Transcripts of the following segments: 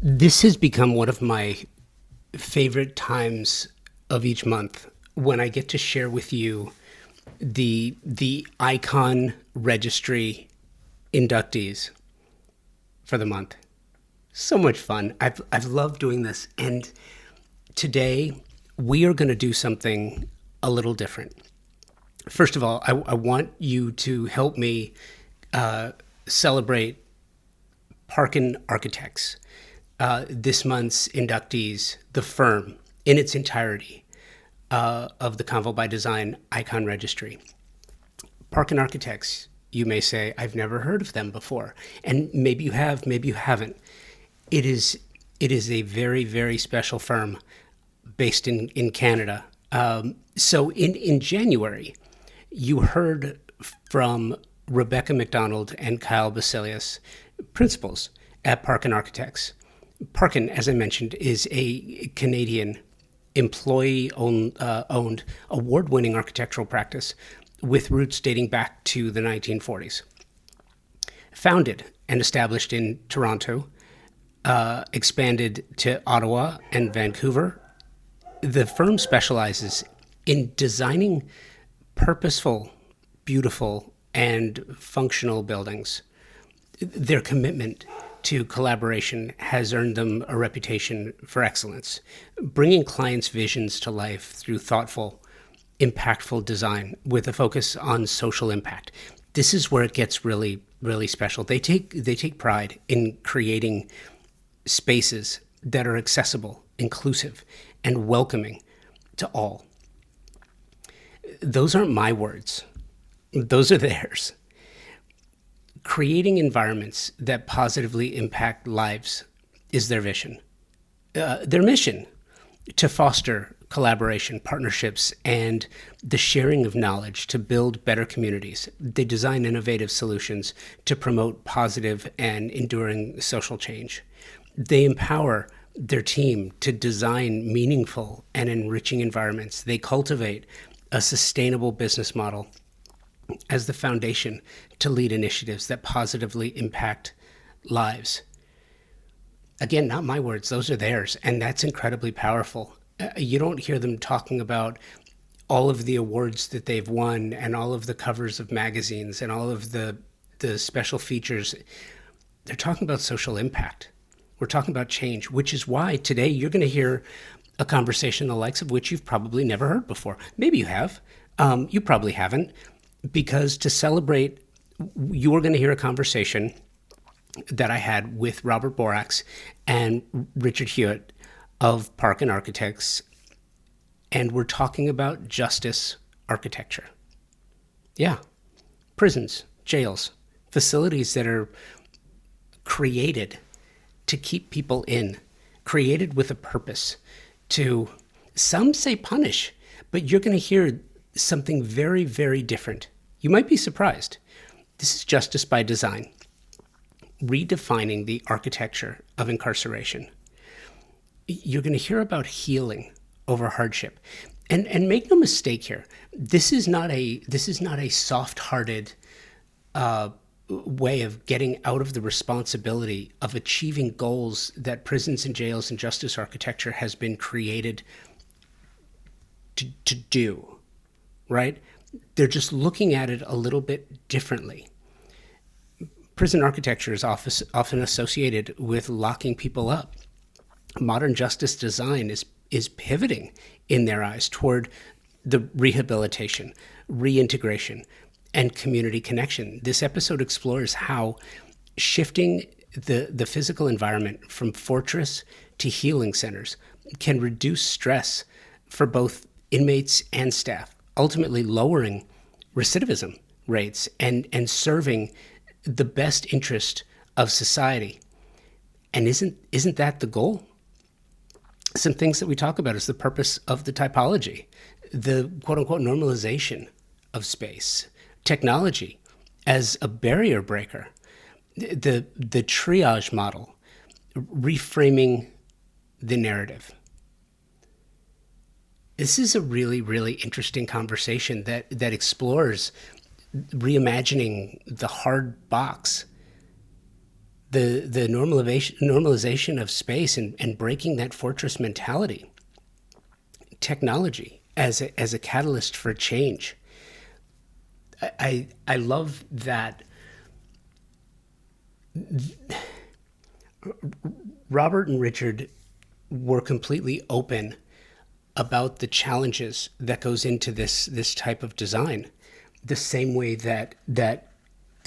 This has become one of my favorite times of each month when I get to share with you the icon registry inductees for the month. So much fun. I've loved doing this, and today we are going to do something a little different. First of all, I want you to help me celebrate Parkin Architects, this month's inductees, the firm in its entirety of the Convo by Design Icon Registry. Parkin Architects, you may say, I've never heard of them before. And maybe you have, maybe you haven't. It is a very, very special firm based in Canada. So in January, you heard from Rebecca MacDonald and Kyle Basilius, principals at Parkin Architects. Parkin, as I mentioned, is a Canadian employee-owned, award-winning architectural practice with roots dating back to the 1940s. Founded and established in Toronto, expanded to Ottawa and Vancouver, the firm specializes in designing purposeful, beautiful, and functional buildings. Their commitment to collaboration has earned them a reputation for excellence, bringing clients' visions to life through thoughtful, impactful design with a focus on social impact. This is where it gets really, really special. They take pride in creating spaces that are accessible, inclusive, and welcoming to all. Those aren't my words. Those are theirs. Creating environments that positively impact lives is their vision. Their mission: to foster collaboration, partnerships, and the sharing of knowledge to build better communities. They design innovative solutions to promote positive and enduring social change. They empower their team to design meaningful and enriching environments. They cultivate a sustainable business model as the foundation to lead initiatives that positively impact lives. Again, not my words, those are theirs, and that's incredibly powerful. You don't hear them talking about all of the awards that they've won and all of the covers of magazines and all of the special features. They're talking about social impact. We're talking about change, which is why today you're going to hear a conversation the likes of which you've probably never heard before. Maybe you have. You probably haven't. Because to celebrate, you are going to hear a conversation that I had with Robert Borax and Richard Hewitt of Parkin Architects, and we're talking about justice architecture. Yeah, prisons, jails, facilities that are created to keep people in, created with a purpose to, some say punish, but you're going to hear something very, very different. You might be surprised. This is justice by design, redefining the architecture of incarceration. You're going to hear about healing over hardship. And make no mistake here, this is not a soft-hearted way of getting out of the responsibility of achieving goals that prisons and jails and justice architecture has been created to do, right? They're just looking at it a little bit differently. Prison architecture is often associated with locking people up. Modern justice design is pivoting in their eyes toward the rehabilitation, reintegration, and community connection. This episode explores how shifting the physical environment from fortress to healing centers can reduce stress for both inmates and staff, ultimately lowering recidivism rates and serving the best interest of society. And isn't that the goal? Some things that we talk about is the purpose of the typology, the quote unquote normalization of space, technology as a barrier breaker, the triage model, reframing the narrative. This is a really, really interesting conversation that explores reimagining the hard box the normalization of space and breaking that fortress mentality. Technology as a catalyst for change. I love that Robert and Richard were completely open about the challenges that goes into this type of design, the same way that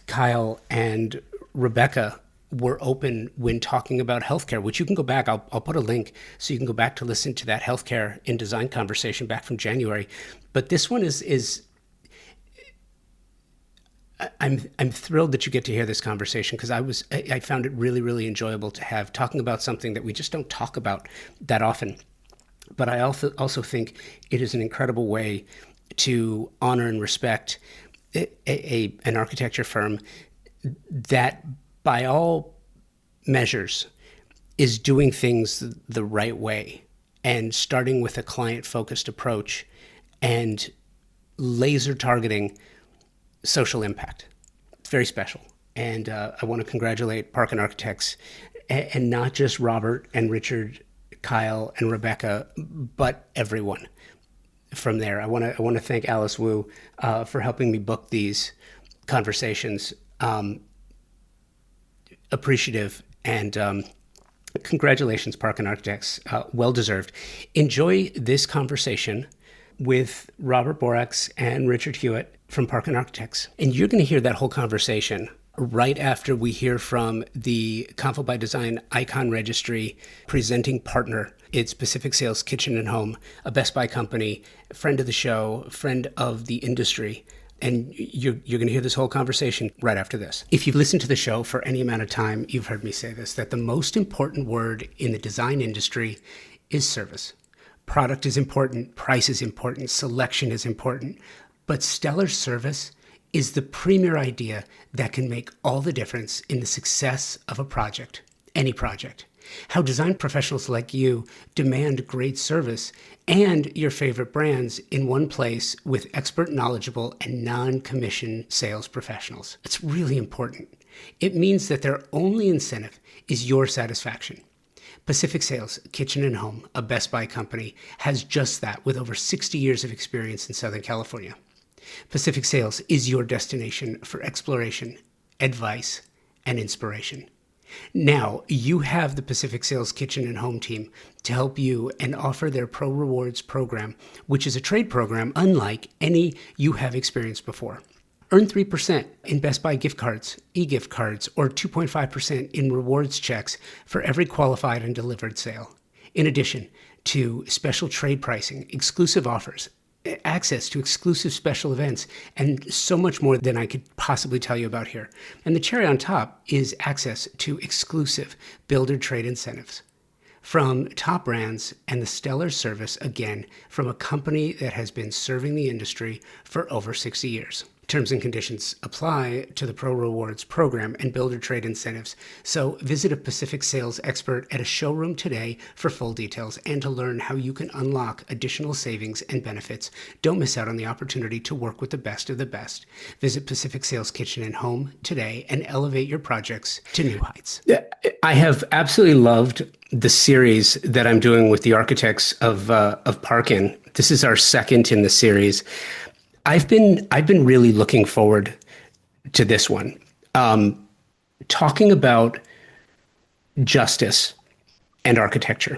Kyle and Rebecca were open when talking about healthcare, which you can go back. I'll put a link so you can go back to listen to that healthcare in design conversation back from January. But this one is I'm thrilled that you get to hear this conversation, because I found it really, really enjoyable to have, talking about something that we just don't talk about that often. But I also think it is an incredible way to honor and respect an architecture firm that, by all measures, is doing things the right way, and starting with a client-focused approach and laser targeting social impact. It's very special. And I want to congratulate Parkin Architects, and not just Robert and Richard, Kyle and Rebecca, but everyone from there. I want to thank Alice Wu for helping me book these conversations. Appreciative, and congratulations, Parkin Architects. Well deserved. Enjoy this conversation with Robert Borax and Richard Hewitt from Parkin Architects. And you're going to hear that whole conversation right after we hear from the Convo by Design Icon Registry presenting partner. It's Pacific Sales Kitchen and Home, a Best Buy company, friend of the show, friend of the industry. And you're going to hear this whole conversation right after this. If you've listened to the show for any amount of time, you've heard me say this, that the most important word in the design industry is service. Product is important, price is important, selection is important, but stellar service is the premier idea that can make all the difference in the success of a project, any project. How design professionals like you demand great service and your favorite brands in one place with expert, knowledgeable, and non-commission sales professionals. It's really important. It means that their only incentive is your satisfaction. Pacific Sales Kitchen and Home, a Best Buy company, has just that, with over 60 years of experience in Southern California. Pacific Sales is your destination for exploration, advice, and inspiration. Now you have the Pacific Sales Kitchen and Home team to help you and offer their Pro Rewards program, which is a trade program unlike any you have experienced before. Earn 3% in Best Buy gift cards, e-gift cards, or 2.5% in rewards checks for every qualified and delivered sale. In addition to special trade pricing, exclusive offers, access to exclusive special events, and so much more than I could possibly tell you about here. And the cherry on top is access to exclusive builder trade incentives from top brands and the stellar service, again, from a company that has been serving the industry for over 60 years. Terms and conditions apply to the Pro Rewards program and builder trade incentives. So visit a Pacific Sales expert at a showroom today for full details and to learn how you can unlock additional savings and benefits. Don't miss out on the opportunity to work with the best of the best. Visit Pacific Sales Kitchen and Home today and elevate your projects to new heights. I have absolutely loved the series that I'm doing with the architects of Parkin. This is our second in the series. I've been really looking forward to this one, talking about justice and architecture,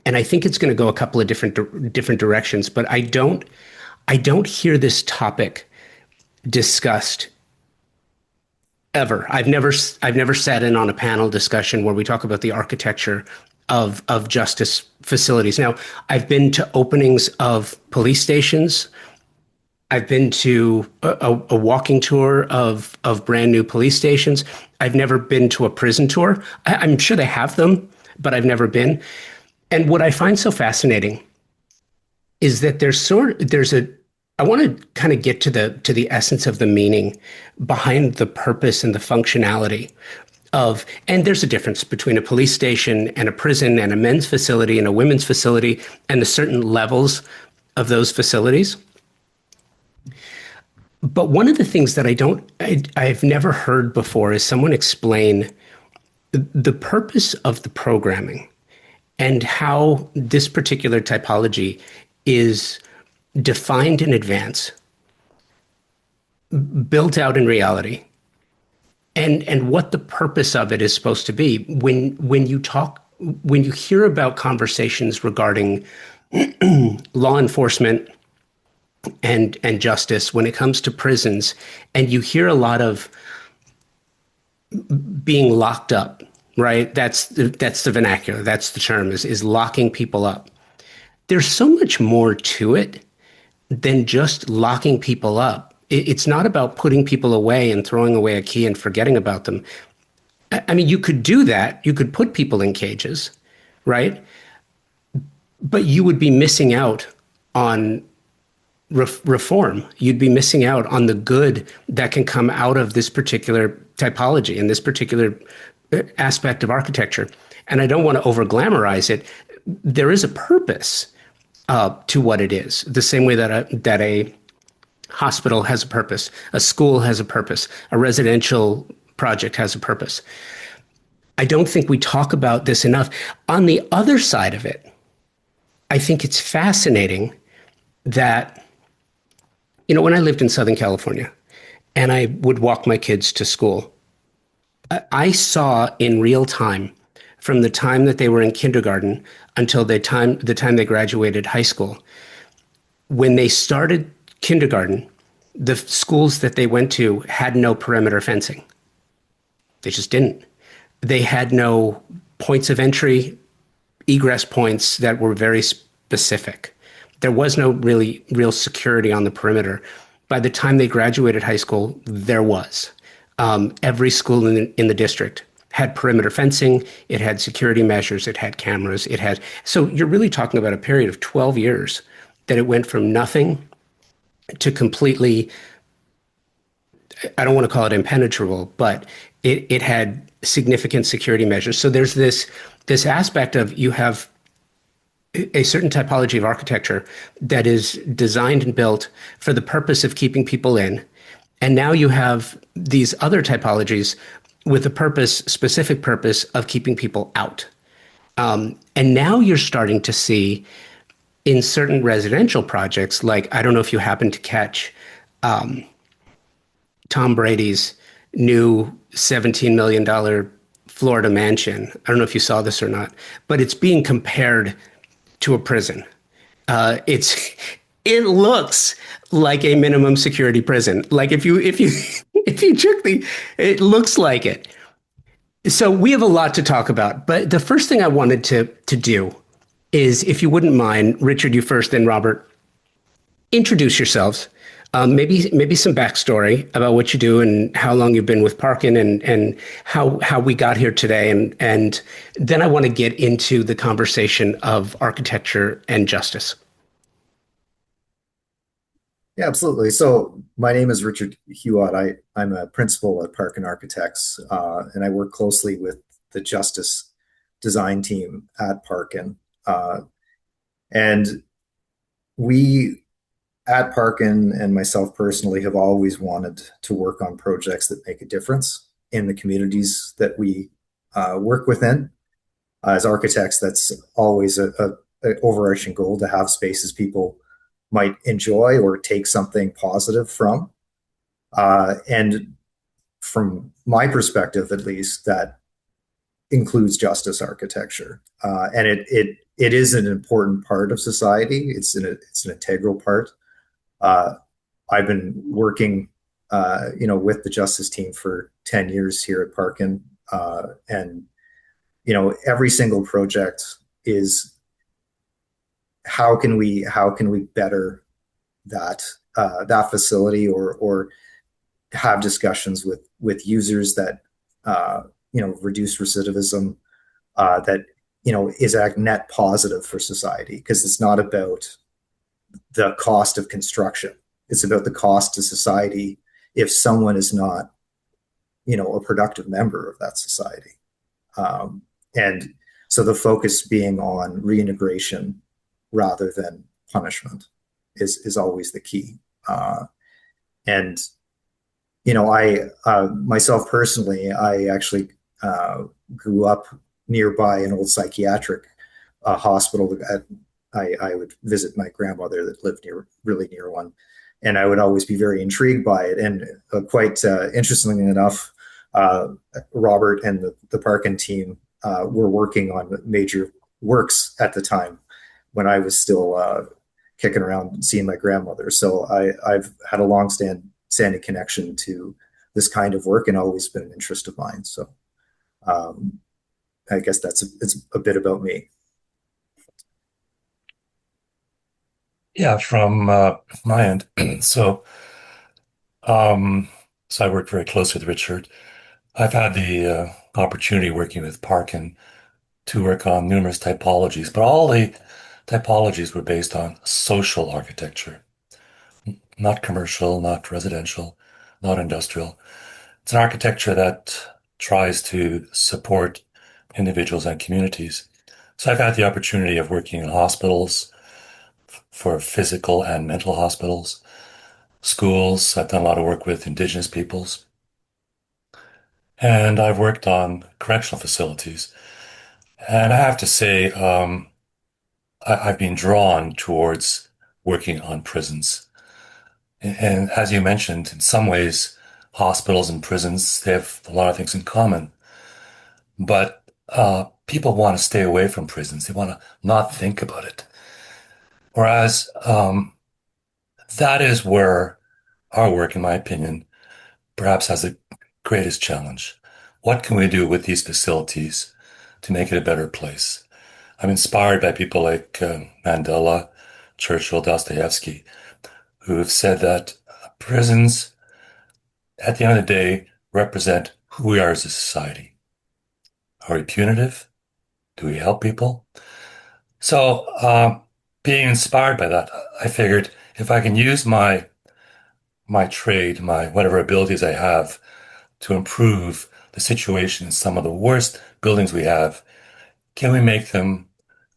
and I think it's going to go a couple of different directions. But I don't hear this topic discussed ever. I've never sat in on a panel discussion where we talk about the architecture of justice facilities. Now, I've been to openings of police stations. I've been to a walking tour of brand new police stations. I've never been to a prison tour. I'm sure they have them, but I've never been. And what I find so fascinating is that I want to kind of get to the essence of the meaning behind the purpose and the functionality of, and there's a difference between a police station and a prison and a men's facility and a women's facility and the certain levels of those facilities. But one of the things that I've never heard before is someone explain the purpose of the programming and how this particular typology is defined in advance, built out in reality, and what the purpose of it is supposed to be. When you hear about conversations regarding law enforcement and justice when it comes to prisons, and you hear a lot of being locked up, right? That's the vernacular. That's the term is locking people up. There's so much more to it than just locking people up. It's not about putting people away and throwing away a key and forgetting about them. I mean, you could do that. You could put people in cages, right? But you would be missing out on reform. You'd be missing out on the good that can come out of this particular typology and this particular aspect of architecture. And I don't want to over glamorize it. There is a purpose to what it is, the same way that a hospital has a purpose, a school has a purpose, a residential project has a purpose. I don't think we talk about this enough. On the other side of it, I think it's fascinating that, when I lived in Southern California and I would walk my kids to school, I saw in real time from the time that they were in kindergarten until the time they graduated high school. When they started kindergarten, the schools that they went to had no perimeter fencing. They just didn't. They had no points of entry, egress points that were very specific. There was no real security on the perimeter. By the time they graduated high school, there was. Every school in the district had perimeter fencing. It had security measures. It had cameras. So you're really talking about a period of 12 years that it went from nothing to completely, I don't want to call it impenetrable, but it had significant security measures. So there's this aspect of you have a certain typology of architecture that is designed and built for the purpose of keeping people in. And now you have these other typologies with a specific purpose of keeping people out. And now you're starting to see in certain residential projects, like, I don't know if you happen to catch Tom Brady's new $17 million Florida mansion. I don't know if you saw this or not, but it's being compared to a prison. It looks like a minimum security prison. Like if you took it looks like it. So we have a lot to talk about, but the first thing I wanted to do is, if you wouldn't mind, Richard, you first, then Robert, introduce yourselves. Maybe some backstory about what you do and how long you've been with Parkin and how we got here today. And then I want to get into the conversation of architecture and justice. Yeah, absolutely. So my name is Richard Hewitt. I'm a principal at Parkin Architects, and I work closely with the justice design team at Parkin. And we at Parkin and myself personally have always wanted to work on projects that make a difference in the communities that we work within. As architects, that's always a overarching goal, to have spaces people might enjoy or take something positive from. And from my perspective, at least, that includes justice architecture. And it is an important part of society. It's an integral part. I've been working, with the justice team for 10 years here at Parkin. And, every single project is, how can we better that facility, or have discussions with users that reduce recidivism, that is a net positive for society, because it's not about the cost of construction. It's about the cost to society if someone is not a productive member of that society. And so the focus being on reintegration rather than punishment is always the key. And I myself personally, I actually grew up nearby an old psychiatric hospital. I would visit my grandmother that lived really near one, and I would always be very intrigued by it. And quite interestingly enough, uh, Robert and the Parkin team were working on major works at the time when I was still kicking around seeing my grandmother. So I've had a standing connection to this kind of work and always been an interest of mine. So um, I guess it's a bit about me. Yeah, from my end. So, um, so I work very closely with Richard. I've had the opportunity working with Parkin to work on numerous typologies, but all the typologies were based on social architecture, not commercial, not residential, not industrial. It's an architecture that tries to support individuals and communities. So I've had the opportunity of working in hospitals for physical and mental hospitals, schools. I've done a lot of work with Indigenous peoples, and I've worked on correctional facilities. And I have to say, I've been drawn towards working on prisons. And as you mentioned, in some ways, hospitals and prisons, they have a lot of things in common. But people want to stay away from prisons. They want to not think about it. Whereas that is where our work, in my opinion, perhaps has the greatest challenge. What can we do with these facilities to make it a better place? I'm inspired by people like Mandela, Churchill, Dostoevsky, who have said that prisons, at the end of the day, represent who we are as a society. Are we punitive? Do we help people? So, being inspired by that, I figured if I can use my trade, my whatever abilities I have to improve the situation in some of the worst buildings we have, can we make them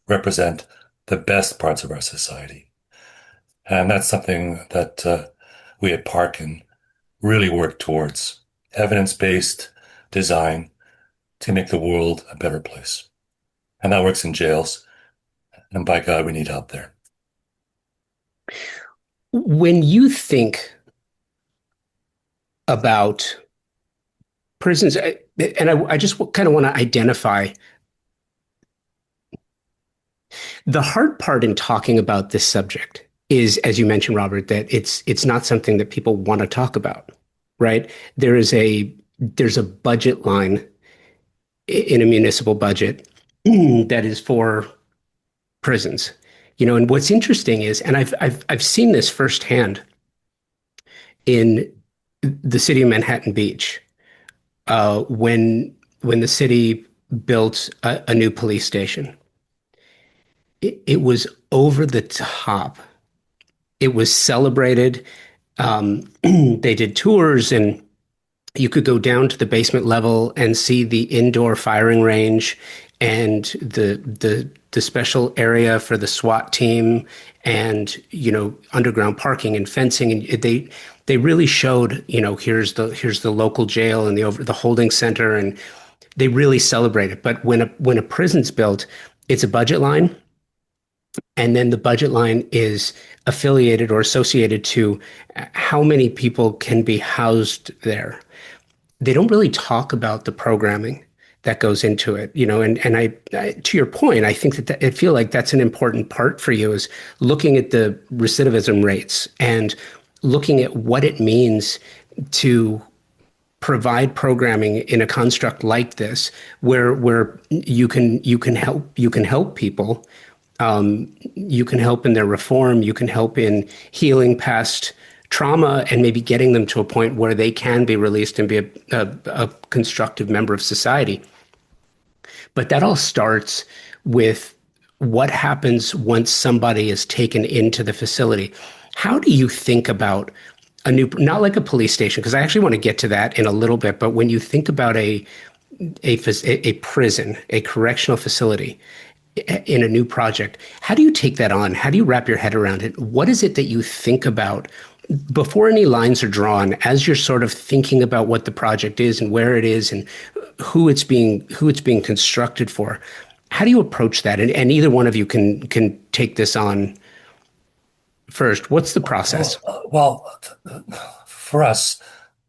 represent the best parts of our society? And that's something that we at Parkin really work towards, evidence-based design to make the world a better place. And that works in jails. And by God, we need help there. When you think about prisons, I just kind of want to identify the hard part in talking about this subject is, as you mentioned, Robert, that it's not something that people want to talk about, right? There's a budget line in a municipal budget that is for prisons, and what's interesting is, and I've seen this firsthand in the city of Manhattan Beach, when the city built a new police station. It was over the top. It was celebrated. They did tours, and you could go down to the basement level and see the indoor firing range and the special area for the SWAT team, and underground parking and fencing. And they really showed, here's the local jail and the holding center, and they really celebrated. But when a prison's built, it's a budget line. And then the budget line is affiliated or associated to how many people can be housed there. They don't really talk about the programming that goes into it, and I to your point, I think I feel like that's an important part for you, is looking at the recidivism rates and looking at what it means to provide programming in a construct like this, where you can help people. You can help in their reform. You can help in healing past trauma and maybe getting them to a point where they can be released and be a constructive member of society. But that all starts with what happens once somebody is taken into the facility. How do you think about not like a police station, because I actually want to get to that in a little bit, but when you think about a prison, a correctional facility, in a new project, how do you take that on? How do you wrap your head around it? What is it that you think about before any lines are drawn, as you're sort of thinking about what the project is and where it is and who it's being constructed for, how do you approach that? And either one of you can take this on first. What's the process? For us,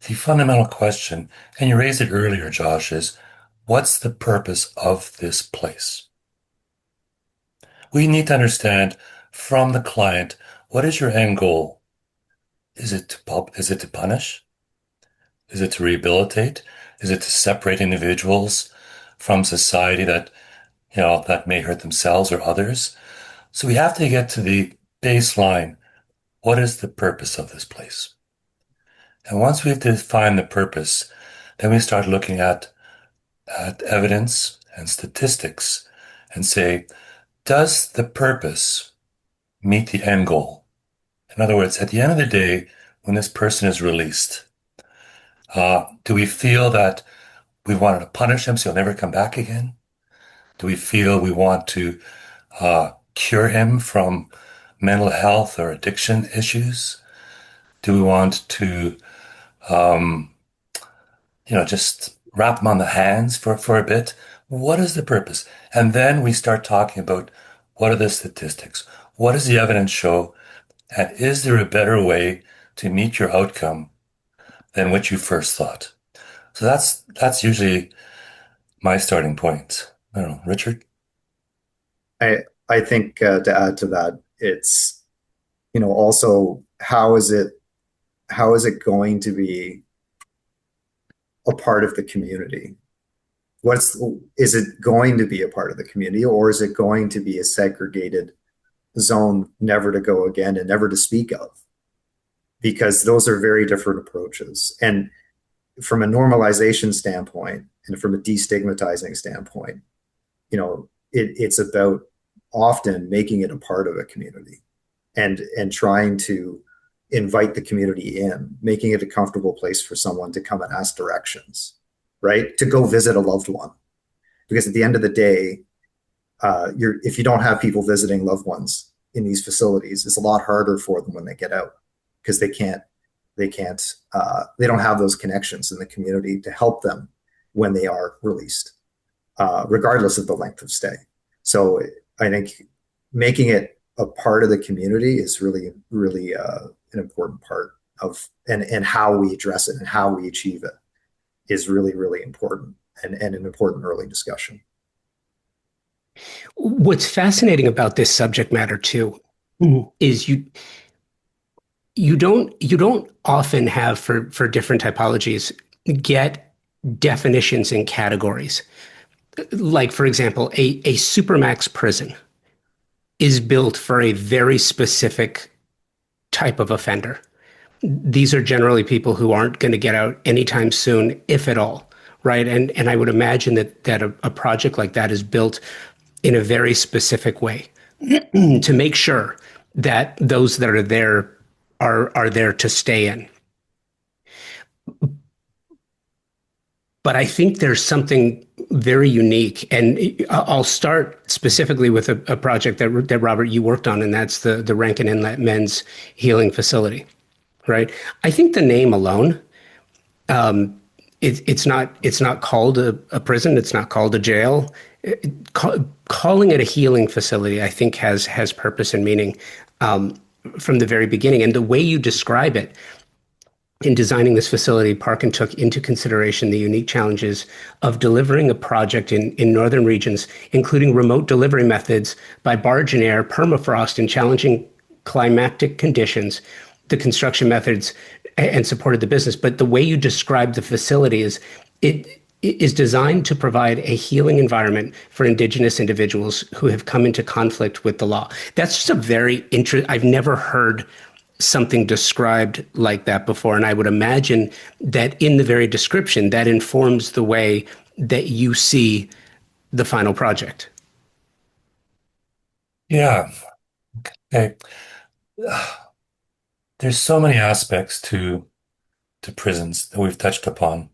the fundamental question, and you raised it earlier, Josh, is what's the purpose of this place? We need to understand from the client, what is your end goal? Is it to punish? Is it to rehabilitate? Is it to separate individuals from society that, that may hurt themselves or others? So we have to get to the baseline. What is the purpose of this place? And once we've defined the purpose, then we start looking at evidence and statistics and say, does the purpose meet the end goal? In other words, at the end of the day, when this person is released, do we feel that we wanted to punish him so he'll never come back again? Do we feel we want to cure him from mental health or addiction issues? Do we want to, just wrap him on the hands for a bit? What is the purpose? And then we start talking about what are the statistics? What does the evidence show? And is there a better way to meet your outcome than what you first thought? So that's usually my starting point. I don't know, Richard? I think to add to that, it's also how is it going to be a part of the community? Is it going to be a part of the community, or is it going to be a segregated zone, never to go again and never to speak of? Because those are very different approaches. And from a normalization standpoint and from a destigmatizing standpoint, it's about often making it a part of a community and trying to invite the community in, making it a comfortable place for someone to come and ask directions, right? To go visit a loved one. Because at the end of the day, if you don't have people visiting loved ones in these facilities, it's a lot harder for them when they get out because they don't have those connections in the community to help them when they are released, regardless of the length of stay. So I think making it a part of the community is really, really an important part of, and how we address it and how we achieve it is really, really important and an important early discussion. What's fascinating about this subject matter too is you don't often have for different typologies get definitions and categories. Like, for example, a supermax prison is built for a very specific type of offender. These are generally people who aren't going to get out anytime soon, if at all, right? And I would imagine that a project like that is built in a very specific way to make sure that those that are there are there to stay in. But I think there's something very unique, and I'll start specifically with a project that Robert, you worked on, and that's the Rankin Inlet Men's Healing Facility, right? I think the name alone, it's not called a prison, it's not called a jail. Calling it a healing facility, I think, has purpose and meaning from the very beginning, and the way you describe it. In designing this facility, Parkin took into consideration the unique challenges of delivering a project in northern regions, including remote delivery methods by barge and air, permafrost, and challenging climatic conditions, the construction methods, and supported the business. But the way you describe the facility it is designed to provide a healing environment for Indigenous individuals who have come into conflict with the law. That's just a very interesting. I've never heard something described like that before. And I would imagine that in the very description, that informs the way that you see the final project. Yeah. Okay. There's so many aspects to prisons that we've touched upon.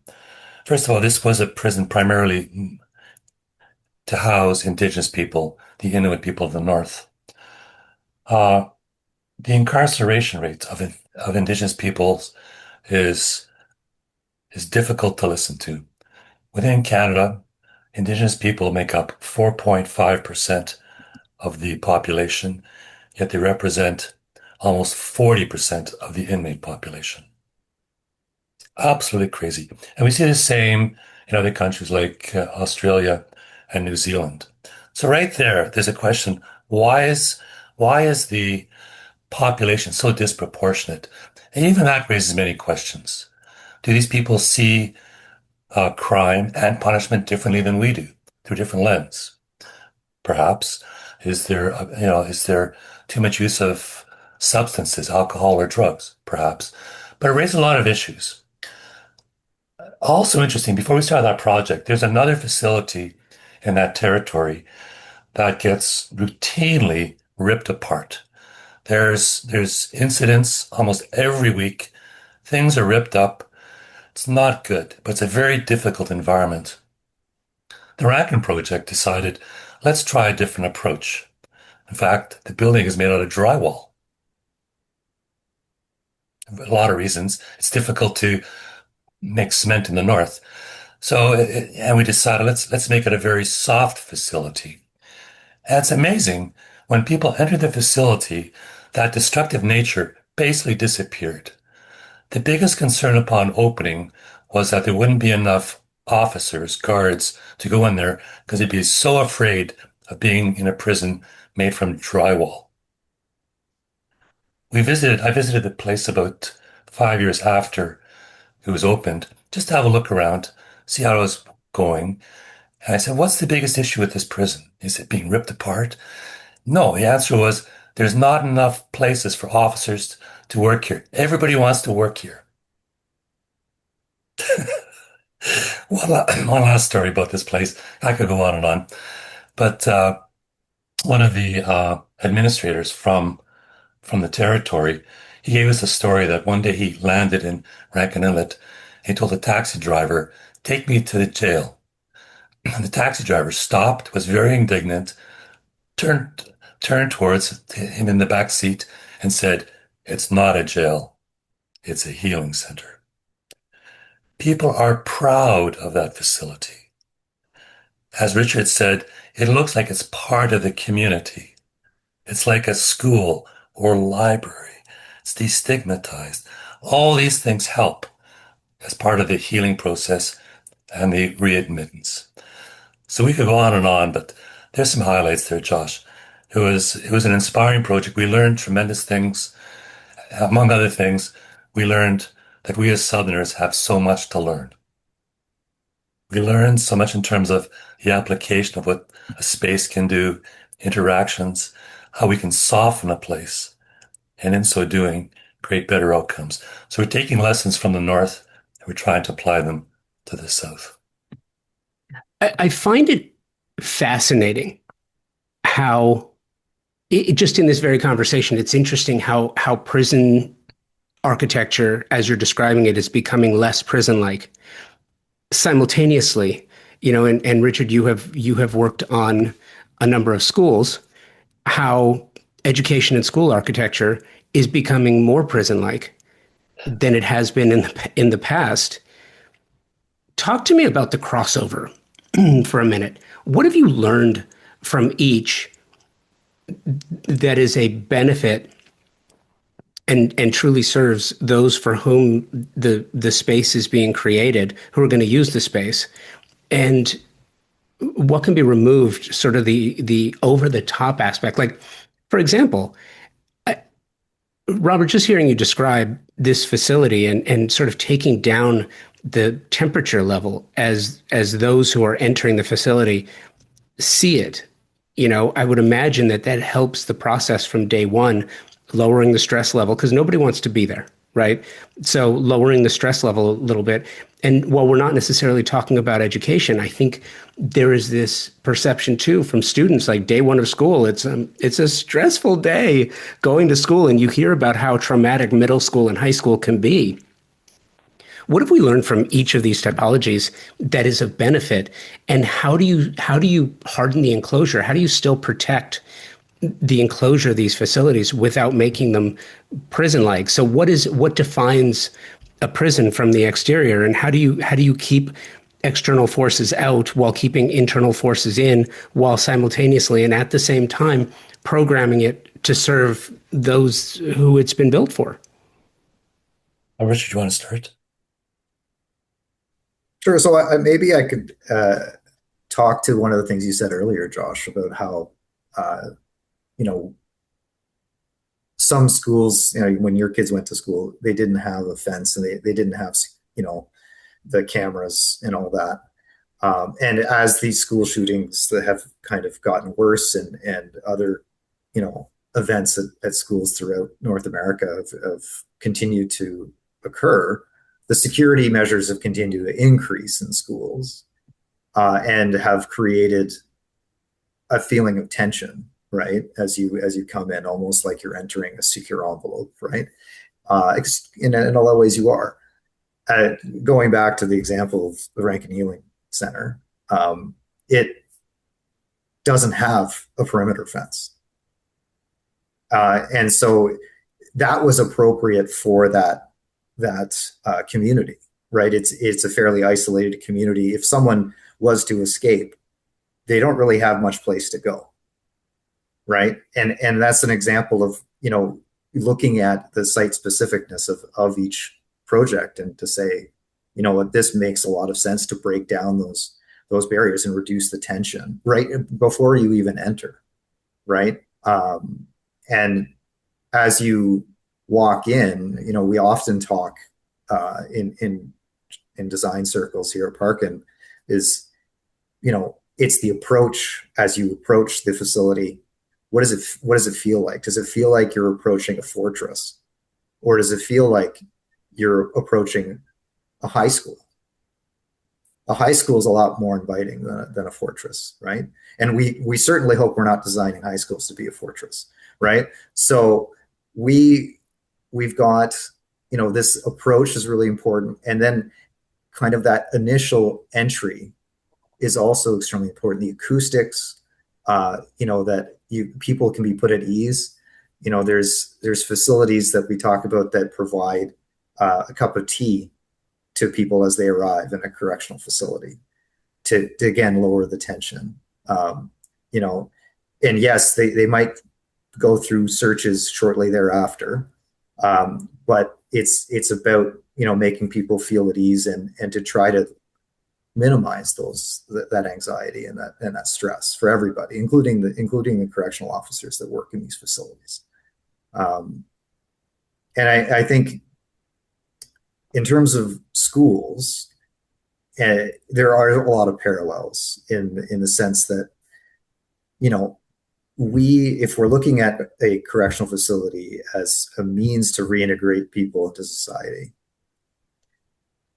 First of all, this was a prison primarily to house Indigenous people, the Inuit people of the North. The incarceration rates of of Indigenous peoples is is difficult to listen to. Within Canada, Indigenous people make up 4.5% of the population, yet they represent almost 40% of the inmate population. Absolutely crazy. And we see the same in other countries like Australia and New Zealand. So right there's a question. Why is the population so disproportionate? And even that raises many questions. Do these people see crime and punishment differently than we do, through a different lens? Perhaps. Is there too much use of substances, alcohol or drugs? Perhaps. But it raises a lot of issues. Also interesting, before we start that project, there's another facility in that territory that gets routinely ripped apart. There's incidents almost every week. Things are ripped up. It's not good, but it's a very difficult environment. The Rankin project decided, let's try a different approach. In fact, the building is made out of drywall. For a lot of reasons. It's difficult to make cement in the north. So, and we decided let's make it a very soft facility. And it's amazing when people enter the facility, that destructive nature basically disappeared. The biggest concern upon opening was that there wouldn't be enough officers, guards to go in there because they'd be so afraid of being in a prison made from drywall. I visited the place about 5 years after it was opened, just to have a look around, see how it was going. And I said, what's the biggest issue with this prison? Is it being ripped apart? No, the answer was there's not enough places for officers to work here. Everybody wants to work here. One last story about this place. I could go on and on. But one of the administrators from the territory, he gave us a story that one day he landed in Rankin Inlet. He told the taxi driver, take me to the jail. And the taxi driver stopped, was very indignant, turned towards him in the back seat and said, it's not a jail. It's a healing center. People are proud of that facility. As Richard said, it looks like it's part of the community. It's like a school or library. It's destigmatized. All these things help as part of the healing process and the readmittance. So we could go on, but there's some highlights there, Josh. It was an inspiring project. We learned tremendous things. Among other things, we learned that we as Southerners have so much to learn. We learned so much in terms of the application of what a space can do, interactions, how we can soften a place, and in so doing, create better outcomes. So we're taking lessons from the North and we're trying to apply them to the South. I find it fascinating how, just in this very conversation, it's interesting how prison architecture, as you're describing it, is becoming less prison-like. Simultaneously, and Richard, you have worked on a number of schools, how education and school architecture is becoming more prison-like than it has been in the past. Talk to me about the crossover for a minute. What have you learned from each that is a benefit and truly serves those for whom the space is being created, who are going to use the space? And what can be removed, sort of the over-the-top aspect? Like, for example, Robert, just hearing you describe this facility and sort of taking down the temperature level as those who are entering the facility see it, I would imagine that helps the process from day one, lowering the stress level, because nobody wants to be there, right? So lowering the stress level a little bit. And while we're not necessarily talking about education, I think there is this perception too from students, like day one of school, it's a stressful day going to school, and you hear about how traumatic middle school and high school can be. What have we learned from each of these typologies that is of benefit? And how do you harden the enclosure? How do you still protect the enclosure of these facilities without making them prison-like. So what defines a prison from the exterior, and how do you keep external forces out while keeping internal forces in, while simultaneously and at the same time programming it to serve those who it's been built for? Richard, you want to start? Sure. So maybe I could talk to one of the things you said earlier, Josh, about how uh, you know some schools, when your kids went to school, they didn't have a fence and they didn't have you know the cameras and all that. And as these school shootings that have kind of gotten worse, and other events at schools throughout North America have continued to occur, the security measures have continued to increase in schools, and have created a feeling of tension, right? As you come in, almost like you're entering a secure envelope, right? In a lot of ways, you are. Going back to the example of the Rankin Healing Center, it doesn't have a perimeter fence, and so that was appropriate for that community, right? It's a fairly isolated community. If someone was to escape, they don't really have much place to go, right? And that's an example of looking at the site specificness of each project, and to say, what, this makes a lot of sense to break down those barriers and reduce the tension right before you even enter, right? And as you walk in, we often talk in design circles here at Parkin, is it's the approach. As you approach the facility, what does it feel like? Does it feel like you're approaching a fortress, or does it feel like you're approaching a high school? A high school is a lot more inviting than a fortress, right? And we certainly hope we're not designing high schools to be a fortress, right? So we've got, this approach is really important, and then kind of that initial entry is also extremely important. The acoustics, that people can be put at ease. There's facilities that we talk about that provide a cup of tea to people as they arrive in a correctional facility, to again lower the tension. You know, and yes, they might go through searches shortly thereafter, but it's about making people feel at ease, and to try to minimize that anxiety and that stress for everybody, including the correctional officers that work in these facilities. And I think in terms of schools, there are a lot of parallels in the sense that, if we're looking at a correctional facility as a means to reintegrate people into society,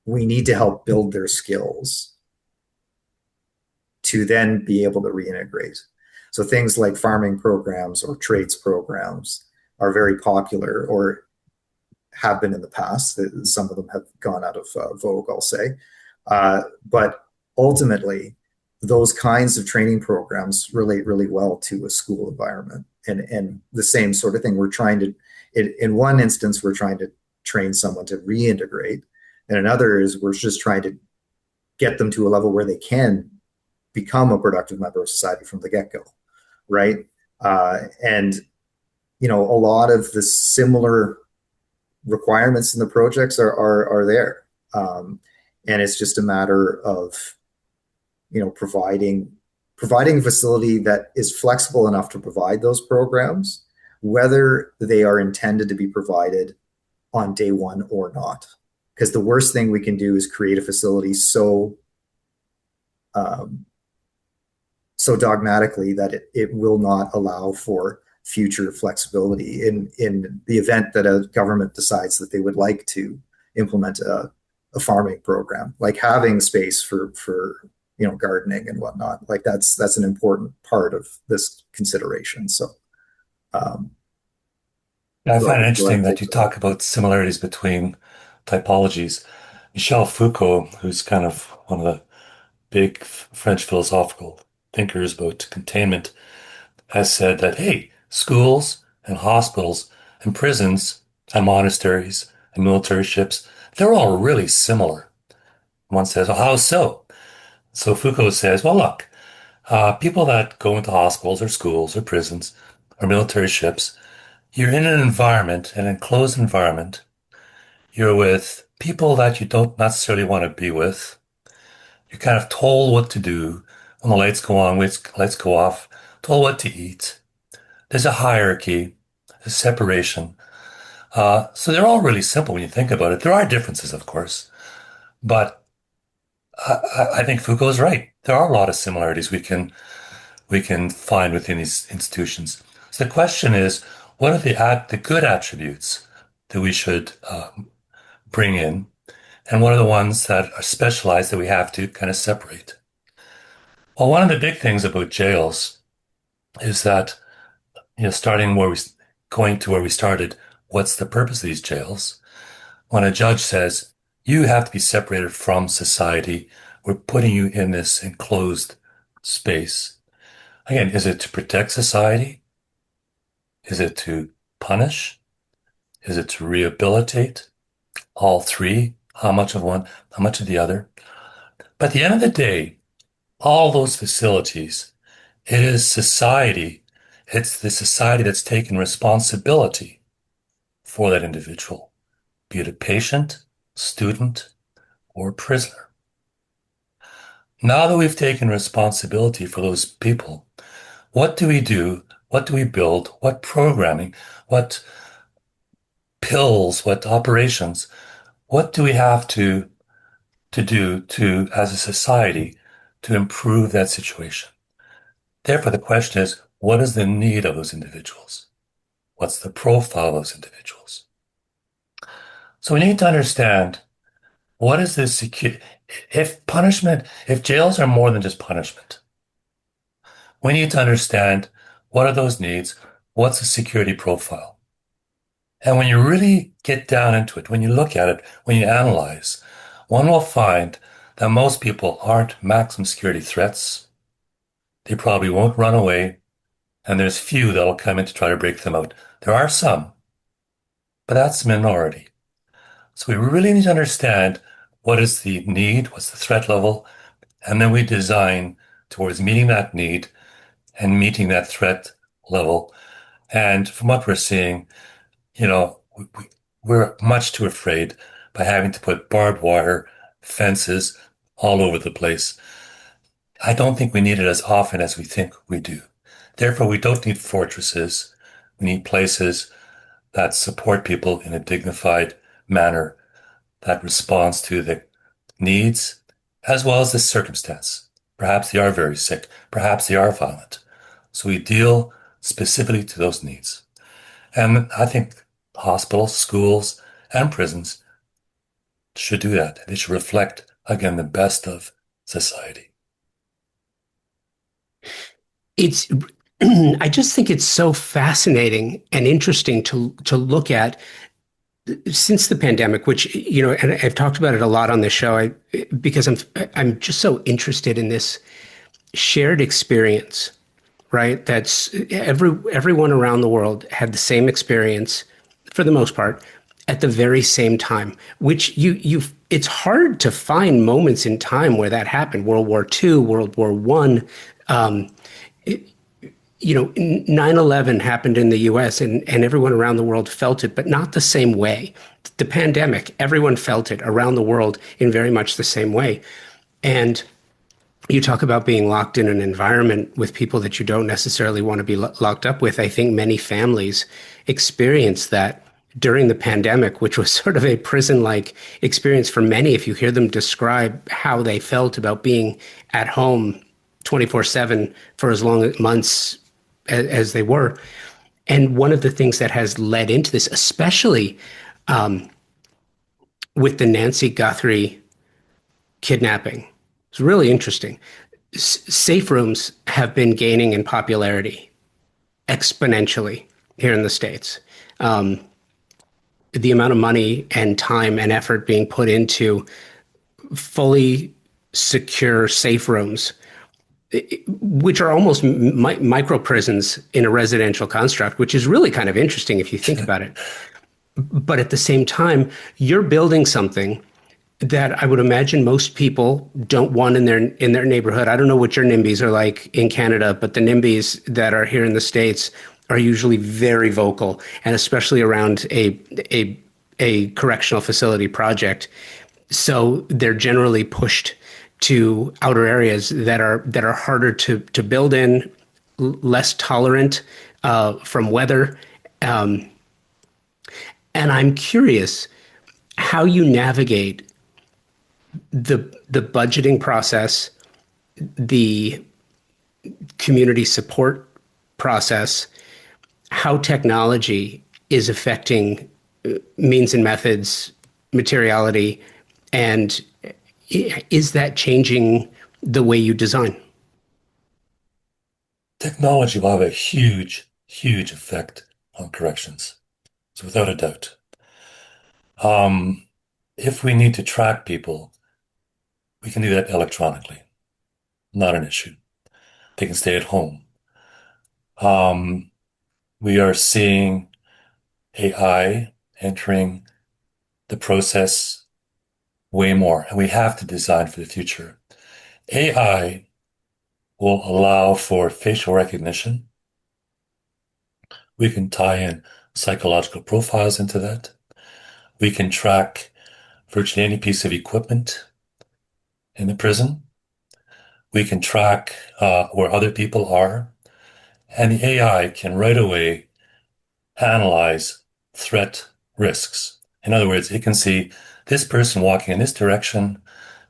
we need to help build their skills to then be able to reintegrate. So things like farming programs or trades programs are very popular, or have been in the past. Some of them have gone out of vogue, I'll say. But ultimately, those kinds of training programs relate really well to a school environment. And the same sort of thing, in one instance, we're trying to train someone to reintegrate. And another is we're just trying to get them to a level where they can become a productive member of society from the get-go, right? And a lot of the similar requirements in the projects are there, and it's just a matter of providing a facility that is flexible enough to provide those programs, whether they are intended to be provided on day one or not. Because the worst thing we can do is create a facility so dogmatically that it will not allow for future flexibility in the event that a government decides that they would like to implement a farming program, like having space for gardening and whatnot. Like that's an important part of this consideration. So I find it interesting that you talk about similarities between typologies. Michel Foucault, who's kind of one of the big French philosophical thinkers about containment, has said that, hey, Schools and hospitals and prisons and monasteries and military ships, they're all really similar. One says, well, how so? So Foucault says, well, look, people that go into hospitals or schools or prisons or military ships, you're in an environment, an enclosed environment. You're with people that you don't necessarily want to be with. You're kind of told what to do when the lights go on, when lights go off, told what to eat. There's a hierarchy, a separation. So they're all really simple when you think about it. There are differences, of course, but I think Foucault's right. There are a lot of similarities we can find within these institutions. So the question is, what are the good attributes that we should bring in, and what are the ones that are specialized that we have to kind of separate? Well, one of the big things about jails is that, starting going to where we started, what's the purpose of these jails? When a judge says, you have to be separated from society, we're putting you in this enclosed space. Again, is it to protect society? Is it to punish? Is it to rehabilitate? All three? How much of one? How much of the other? But at the end of the day, all those facilities, it is society. It's the society that's taken responsibility for that individual, be it a patient, student, or prisoner. Now that we've taken responsibility for those people, what do we do? What do we build? What programming? What pills? What operations? What do we have to do to, as a society, to improve that situation? Therefore, the question is, what is the need of those individuals? What's the profile of those individuals? So we need to understand what is this security. If jails are more than just punishment, we need to understand what are those needs, what's the security profile. And when you really get down into it, when you look at it, when you analyze, one will find that most people aren't maximum security threats. They probably won't run away, and there's few that'll come in to try to break them out. There are some, but that's the minority. So we really need to understand what is the need, what's the threat level, and then we design towards meeting that need and meeting that threat level. And from what we're seeing, we're much too afraid by having to put barbed wire fences all over the place. I don't think we need it as often as we think we do. Therefore, we don't need fortresses. We need places that support people in a dignified manner that responds to the needs as well as the circumstance. Perhaps they are very sick. Perhaps they are violent. So we deal specifically to those needs. And I think hospitals, schools, and prisons should do that. They should reflect, again, the best of society. It's I just think it's so fascinating and interesting to look at since the pandemic, which, and I've talked about it a lot on the show, because I'm just so interested in this shared experience, right? That's everyone around the world had the same experience for the most part at the very same time, which it's hard to find moments in time where that happened. World War II, World War I, 9/11 happened in the US and everyone around the world felt it, but not the same way. The pandemic, everyone felt it around the world in very much the same way. And you talk about being locked in an environment with people that you don't necessarily want to be locked up with. I think many families experienced that during the pandemic, which was sort of a prison-like experience for many. If you hear them describe how they felt about being at home 24/7 for as long as months as they were. And one of the things that has led into this, especially with the Nancy Guthrie kidnapping, it's really interesting. Safe rooms have been gaining in popularity exponentially here in the States. The amount of money and time and effort being put into fully secure safe rooms which are almost micro prisons in a residential construct, which is really kind of interesting if you think about it. But at the same time, you're building something that I would imagine most people don't want in their neighborhood. I don't know what your NIMBYs are like in Canada, but the NIMBYs that are here in the States are usually very vocal, and especially around a correctional facility project. So they're generally pushed to outer areas that are harder to build in, less tolerant from weather. Um, and I'm curious how you navigate the budgeting process, the community support process, how technology is affecting means and methods, materiality, and is that changing the way you design? Technology will have a huge, huge effect on corrections. So without a doubt. Um, if we need to track people, we can do that electronically. Not an issue. They can stay at home. Um, we are seeing AI entering the process way more, and we have to design for the future. AI will allow for facial recognition. We can tie in psychological profiles into that. We can track virtually any piece of equipment in the prison. We can track where other people are. And the AI can right away analyze threat risks. In other words, it can see this person walking in this direction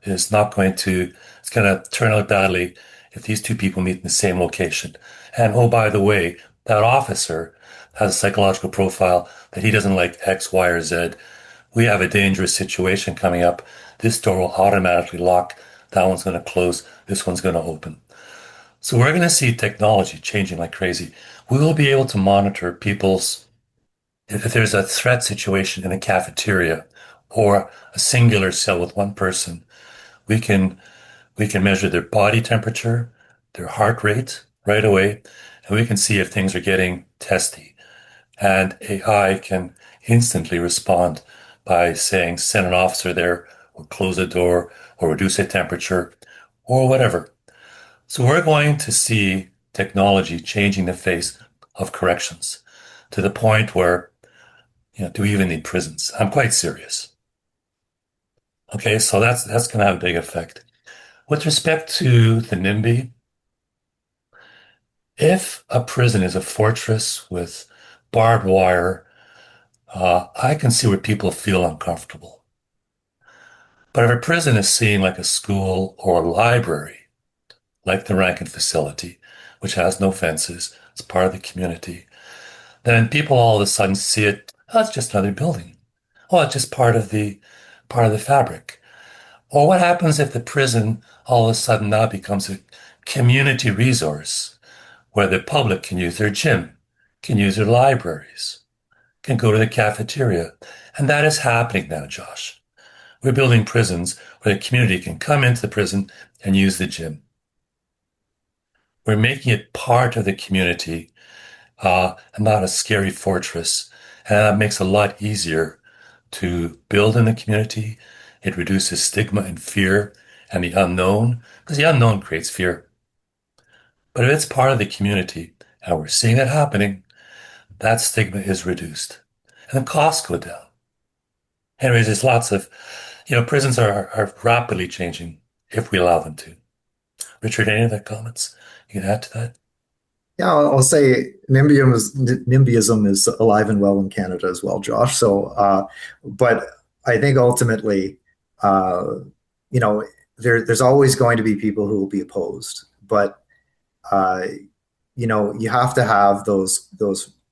is not going to, it's going to turn out badly if these two people meet in the same location. And oh, by the way, that officer has a psychological profile that he doesn't like X, Y, or Z. We have a dangerous situation coming up. This door will automatically lock. That one's going to close. This one's going to open. So we're going to see technology changing like crazy. We will be able to monitor people's, if there's a threat situation in a cafeteria or a singular cell with one person, we can we can measure their body temperature, their heart rate right away, and we can see if things are getting testy. And AI can instantly respond by saying, send an officer there, or close the door, or reduce the temperature, or whatever. So we're going to see technology changing the face of corrections to the point where, do we even need prisons? I'm quite serious. Okay, so that's going to have a big effect. With respect to the NIMBY, if a prison is a fortress with barbed wire, I can see where people feel uncomfortable. But if a prison is seen like a school or a library, like the Rankin facility, which has no fences, it's part of the community, then people all of a sudden see it, oh, it's just another building. Oh, it's just part of the fabric. Or what happens if the prison all of a sudden now becomes a community resource where the public can use their gym, can use their libraries, can go to the cafeteria? And that is happening now, Josh. We're building prisons where the community can come into the prison and use the gym. We're making it part of the community and not a scary fortress. And that makes it a lot easier to build in the community. It reduces stigma and fear and the unknown, because the unknown creates fear. But if it's part of the community, and we're seeing it happening, that stigma is reduced and the costs go down. Anyways, there's lots of, prisons are rapidly changing if we allow them to. Richard, any other comments you can add to that? Yeah, I'll say NIMBYism is alive and well in Canada as well, Josh. So, but I think ultimately, uh, you know, there's always going to be people who will be opposed, but uh, you have to have those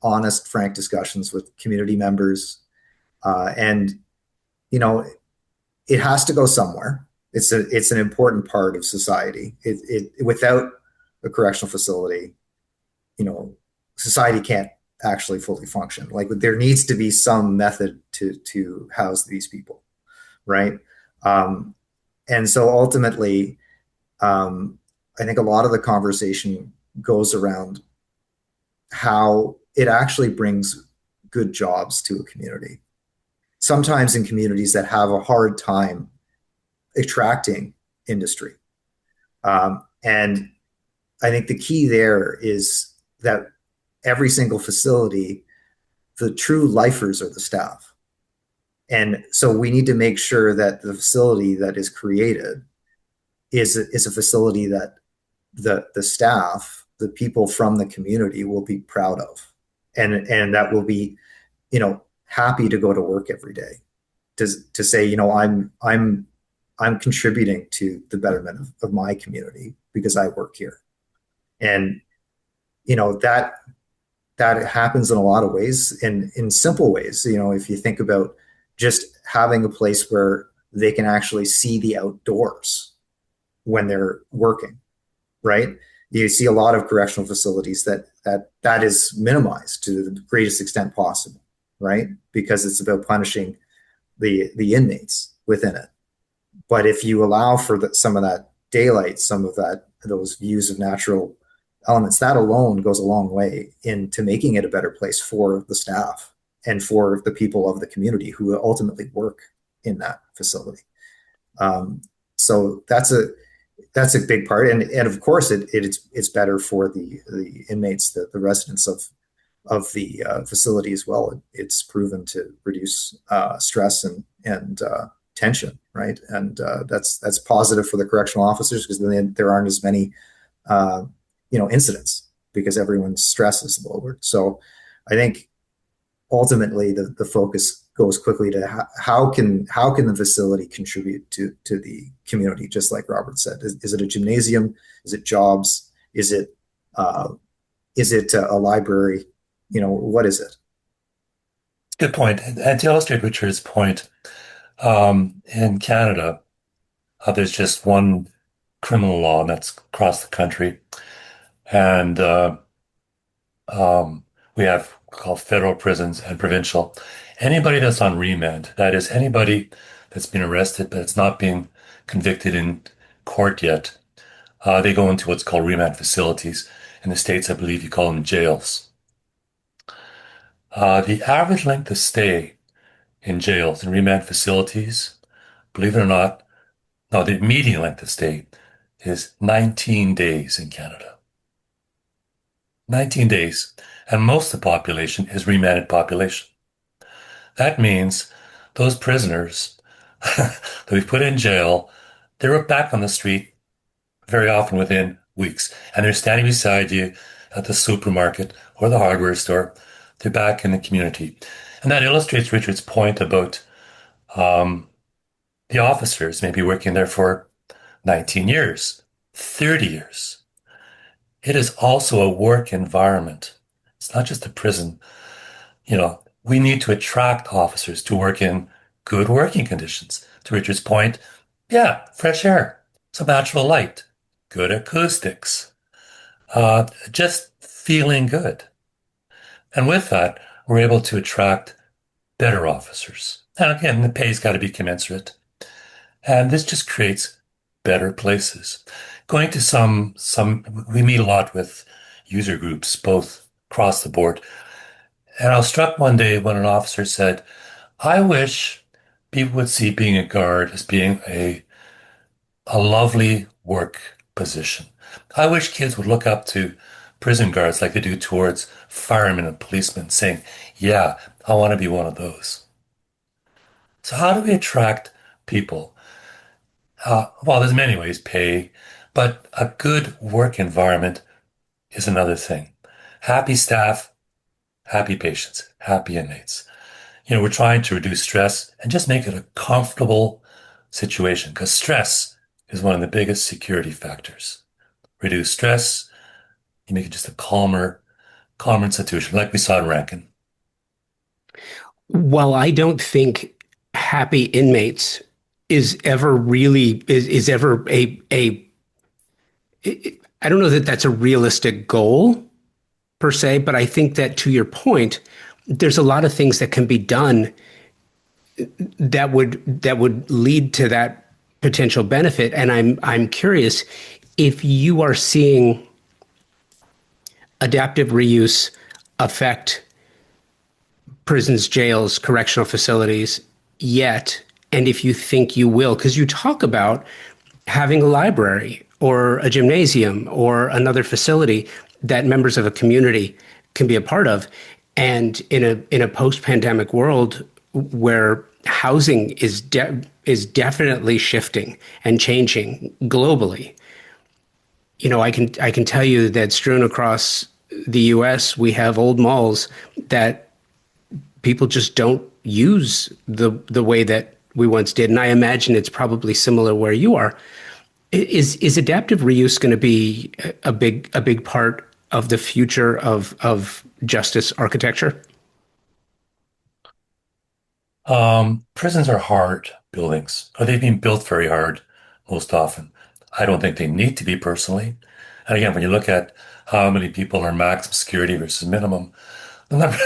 honest, frank discussions with community members, and you know, it has to go somewhere. It's an important part of society. Without a correctional facility, society can't actually fully function. Like there needs to be some method to house these people, right? Um, and so ultimately, um, I think a lot of the conversation goes around how it actually brings good jobs to a community. Sometimes in communities that have a hard time attracting industry. And I think the key there is that every single facility, the true lifers are the staff. And so we need to make sure that the facility that is created is a facility that the staff, the people from the community will be proud of, and that will be, happy to go to work every day to say, I'm contributing to the betterment of my community because I work here. And, that happens in a lot of ways, in simple ways. If you think about just having a place where they can actually see the outdoors when they're working, right? You see a lot of correctional facilities that is minimized to the greatest extent possible, right? Because it's about punishing the inmates within it. But if you allow for some of that daylight, some of those views of natural elements, that alone goes a long way into making it a better place for the staff and for the people of the community who ultimately work in that facility. So that's a big part, and of course it's better for the inmates, the residents of the facility as well. It's proven to reduce stress and tension, right? And that's positive for the correctional officers because then there aren't as many incidents because everyone's stress is lowered. So I think ultimately the focus goes quickly to how can the facility contribute to the community, just like Robert said. Is it a gymnasium? Is it jobs? Is it a library? What is it? Good point. And to illustrate Richard's point, in Canada, there's just one criminal law, and that's across the country. And we have called federal prisons and provincial. Anybody that's on remand, that is anybody that's been arrested but it's not being convicted in court yet, they go into what's called remand facilities. In the States, I believe you call them jails. The average length of stay in jails and remand facilities, believe it or not, no, the median length of stay is 19 days in Canada. 19 days. And most of the population is remanded population. That means those prisoners that we put in jail, they're back on the street very often within weeks. And they're standing beside you at the supermarket or the hardware store. They're back in the community. And that illustrates Richard's point about the officers maybe working there for 19 years, 30 years. It is also a work environment. It's not just a prison. We need to attract officers to work in good working conditions. To Richard's point, yeah, fresh air, some natural light, good acoustics, just feeling good. And with that, we're able to attract better officers. And again, the pay's got to be commensurate. And this just creates better places. Going to we meet a lot with user groups, both across the board. And I was struck one day when an officer said, I wish people would see being a guard as being a lovely work position. I wish kids would look up to prison guards like they do towards firemen and policemen, saying, yeah, I want to be one of those. So how do we attract people? Well, there's many ways, pay, but a good work environment is another thing. Happy staff, happy patients, happy inmates. We're trying to reduce stress and just make it a comfortable situation because stress is one of the biggest security factors. Reduce stress, you make it just a calmer institution, like we saw in Rankin. While I don't think happy inmates is ever really is ever I don't know that that's a realistic goal per se, but I think that to your point, there's a lot of things that can be done that would lead to that potential benefit. And I'm curious, if you are seeing adaptive reuse affect prisons, jails, correctional facilities yet, and if you think you will, because you talk about having a library or a gymnasium or another facility that members of a community can be a part of. And in a post-pandemic world where housing is definitely shifting and changing globally, I can tell you that strewn across the U.S. we have old malls that people just don't use the way that we once did, and I imagine it's probably similar where you are. Is adaptive reuse going to be a big part of the future of justice architecture? Prisons are hard buildings, or they've been built very hard most often. I don't think they need to be personally. And again, when you look at how many people are maximum security versus minimum, the number,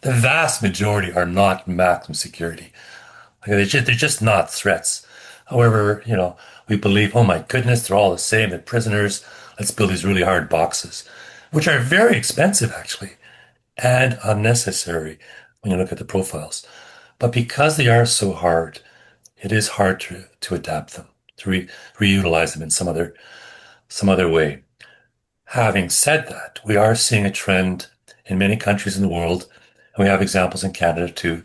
the vast majority are not maximum security. Like, they're just not threats. However, we believe, oh my goodness, they're all the same. They're prisoners. Let's build these really hard boxes, which are very expensive actually, and unnecessary when you look at the profiles. But because they are so hard, it is hard to adapt them, to reutilize them in some other way. Having said that, we are seeing a trend in many countries in the world, and we have examples in Canada too.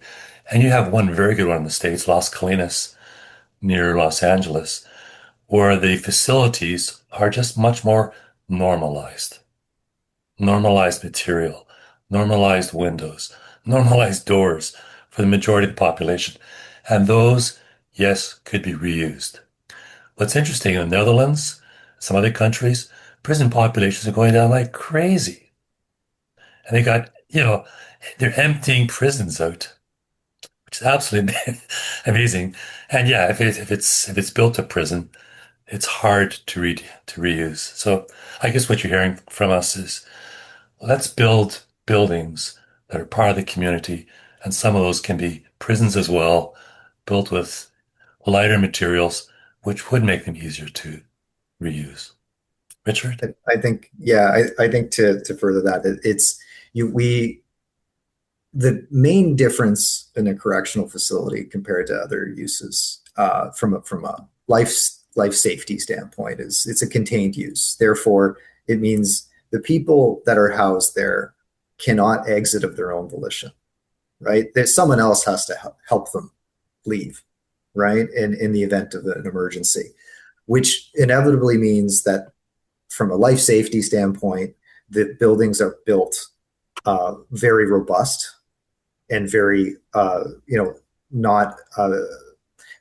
And you have one very good one in the States, Las Colinas, near Los Angeles, where the facilities are just much more normalized. Normalized material, normalized windows, normalized doors for the majority of the population. And those, yes, could be reused. What's interesting in the Netherlands, some other countries, prison populations are going down like crazy. And they got, they're emptying prisons out, which is absolutely amazing. And yeah, if it's built a prison, it's hard to reuse. So I guess what you're hearing from us is let's build buildings that are part of the community, and some of those can be prisons as well, built with lighter materials, which would make them easier to reuse. Richard? I think, yeah, I think to further that, it's you we the main difference in a correctional facility compared to other uses from a life safety standpoint is it's a contained use. Therefore, it means the people that are housed there cannot exit of their own volition, right? There's someone else has to help them leave, right? In the event of an emergency, which inevitably means that from a life safety standpoint, the buildings are built very robust and very, not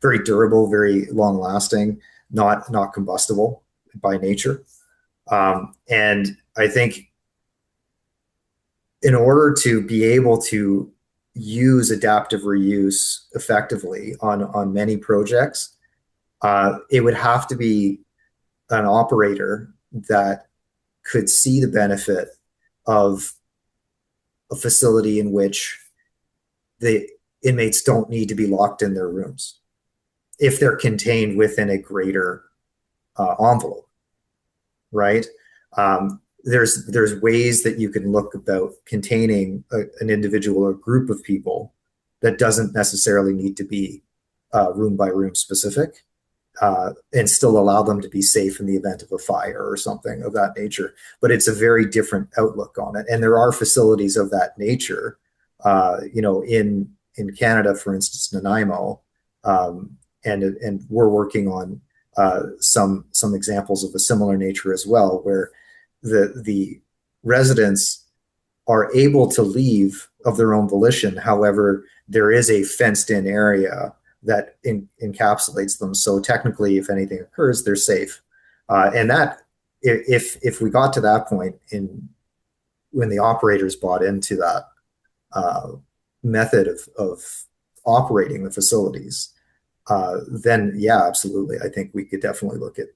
very durable, very long lasting, not combustible by nature. And I think in order to be able to use adaptive reuse effectively on many projects, it would have to be an operator that could see the benefit of a facility in which the inmates don't need to be locked in their rooms if they're contained within a greater envelope, right? There's ways that you can look about containing an individual or group of people that doesn't necessarily need to be room by room specific, and still allow them to be safe in the event of a fire or something of that nature. But it's a very different outlook on it. And there are facilities of that nature, in Canada, for instance, Nanaimo, and we're working on some examples of a similar nature as well, where the residents are able to leave of their own volition. However, there is a fenced in area that encapsulates them. So technically, if anything occurs, they're safe. And that, if we got to that point when the operators bought into that method of operating the facilities, then yeah, absolutely. I think we could definitely look at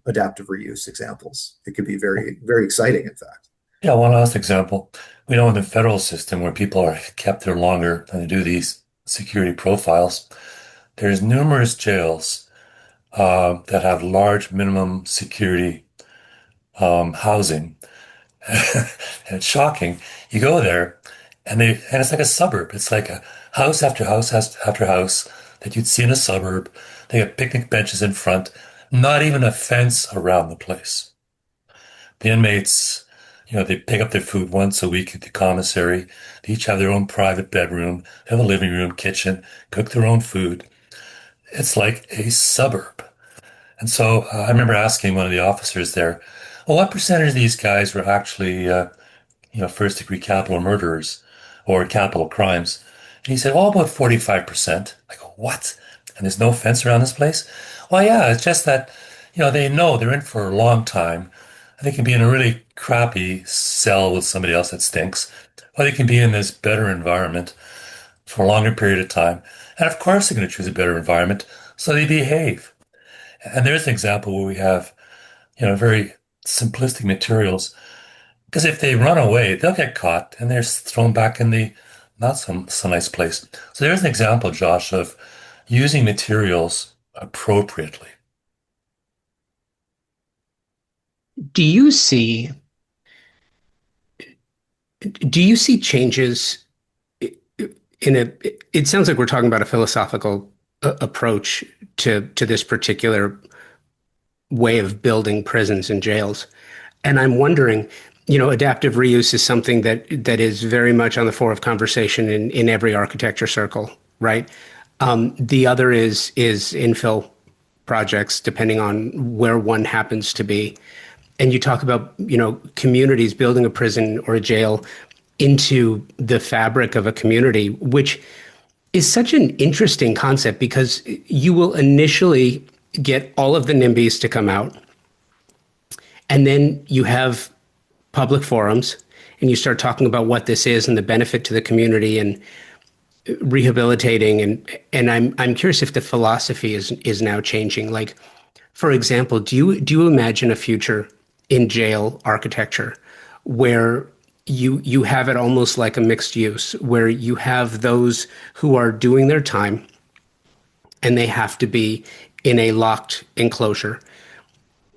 adaptive reuse examples. It could be very, very exciting, in fact. Yeah, one last example. We know in the federal system where people are kept there longer than they do these security profiles, there's numerous jails that have large minimum security housing. And it's shocking. You go there and it's like a suburb. It's like a house after after house that you'd see in a suburb. They have picnic benches in front, not even a fence around the place. The inmates, they pick up their food once a week at the commissary. They each have their own private bedroom, they have a living room, kitchen, cook their own food. It's like a suburb. And so I remember asking one of the officers there, well, what percentage of these guys were actually, first degree capital murderers or capital crimes? And he said, oh, about 45%. I go, what? And there's no fence around this place? Well, yeah, it's just that, they know they're in for a long time. They can be in a really crappy cell with somebody else that stinks, or they can be in this better environment for a longer period of time. And of course, they're going to choose a better environment, so they behave. And there's an example where we have, very simplistic materials. Because if they run away, they'll get caught and they're thrown back in the not so nice place. So there's an example, Josh, of using materials appropriately. Do you see do you see changes in a it sounds like we're talking about a philosophical approach to this particular way of building prisons and jails. And I'm wondering, adaptive reuse is something that is very much on the fore of conversation in every architecture circle, right? The other is infill projects, depending on where one happens to be. And you talk about, communities building a prison or a jail into the fabric of a community, which is such an interesting concept because you will initially get all of the NIMBYs to come out, and then you have public forums, and you start talking about what this is and the benefit to the community and rehabilitating. And I'm curious if the philosophy is now changing. Like, for example, do you imagine a future in jail architecture where you have it almost like a mixed use, where you have those who are doing their time and they have to be in a locked enclosure,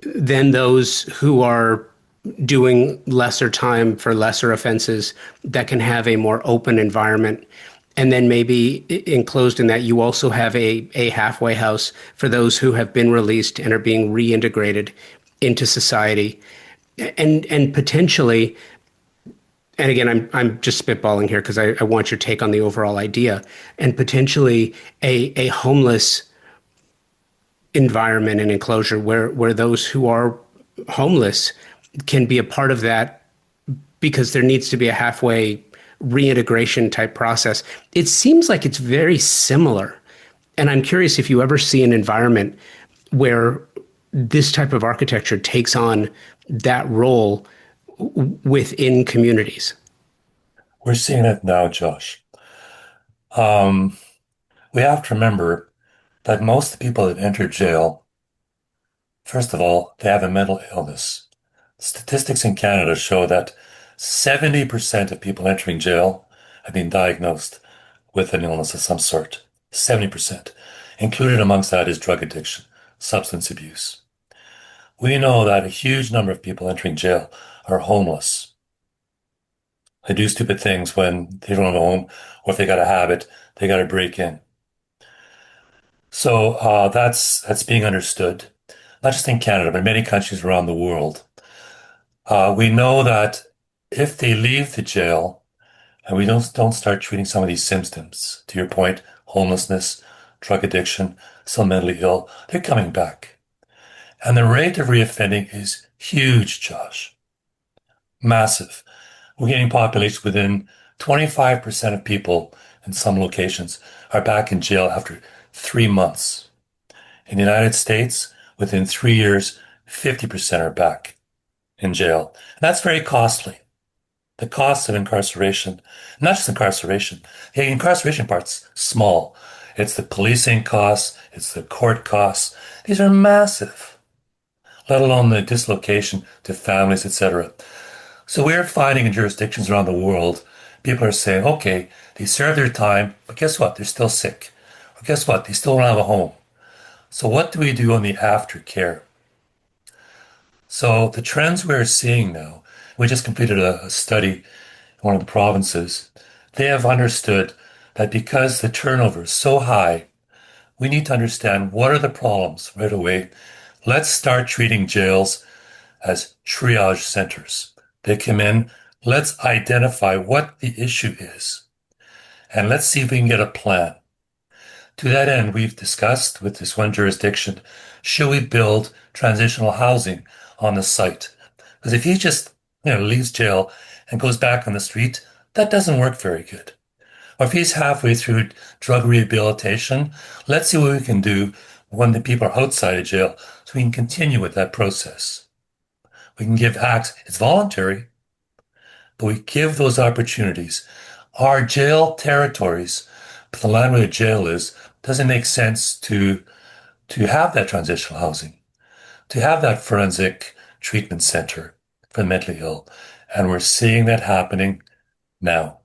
then those who are doing lesser time for lesser offenses that can have a more open environment. And then maybe enclosed in that, you also have a halfway house for those who have been released and are being reintegrated into society. And potentially, and again, I'm just spitballing here because I want your take on the overall idea, and potentially a homeless environment and enclosure where those who are homeless can be a part of that, because there needs to be a halfway reintegration type process. It seems like it's very similar. And I'm curious if you ever see an environment where this type of architecture takes on that role within communities. We're seeing it now, Josh. We have to remember that most of the people that enter jail, first of all, they have a mental illness. Statistics in Canada show that 70% of people entering jail have been diagnosed with an illness of some sort. 70%. Included amongst that is drug addiction, substance abuse. We know that a huge number of people entering jail are homeless. They do stupid things when they don't have a home, or if they got a habit, they got to break in. So that's being understood, not just in Canada, but in many countries around the world. We know that if they leave the jail and we don't start treating some of these symptoms, to your point, homelessness, drug addiction, some mentally ill, they're coming back. And the rate of reoffending is huge, Josh. Massive. We're getting populations within 25% of people in some locations are back in jail after 3 months. In the United States, within 3 years, 50% are back in jail. And that's very costly. The cost of incarceration, not just incarceration, the incarceration part's small. It's the policing costs, it's the court costs. These are massive, let alone the dislocation to families, etc. So we're finding in jurisdictions around the world, people are saying, okay, they serve their time, but guess what? They're still sick. Or guess what? They still don't have a home. So what do we do on the aftercare? So the trends we're seeing now, we just completed a study in one of the provinces. They have understood that because the turnover is so high, we need to understand what are the problems right away. Let's start treating jails as triage centers. They come in, let's identify what the issue is, and let's see if we can get a plan. To that end, we've discussed with this one jurisdiction, should we build transitional housing on the site? Because if he just, leaves jail and goes back on the street, that doesn't work very good. Or if he's halfway through drug rehabilitation, let's see what we can do when the people are outside of jail so we can continue with that process. We can give acts, it's voluntary, but we give those opportunities. Our jail territories, but the land where the jail is, doesn't make sense to have that transitional housing, to have that forensic treatment center for the mentally ill. And we're seeing that happening now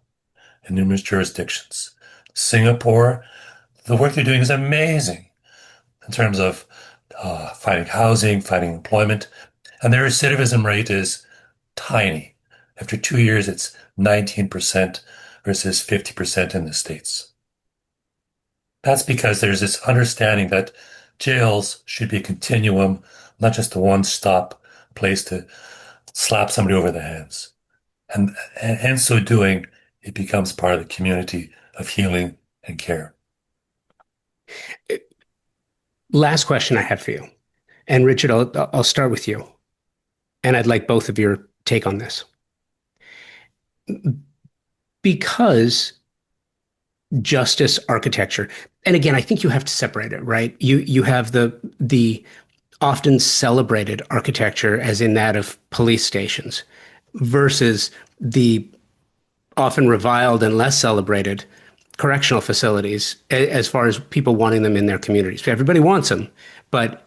in numerous jurisdictions. Singapore, the work they're doing is amazing in terms of finding housing, finding employment, and their recidivism rate is tiny. After 2 years, it's 19% versus 50% in the States. That's because there's this understanding that jails should be a continuum, not just a one-stop place to slap somebody over the hands. And in so doing, it becomes part of the community of healing and care. Last question I have for you. And Richard, I'll start with you. And I'd like both of your take on this. Because justice architecture, and again, I think you have to separate it, right? You have the often celebrated architecture, as in that of police stations, versus the often reviled and less celebrated correctional facilities, as far as people wanting them in their communities. Everybody wants them, but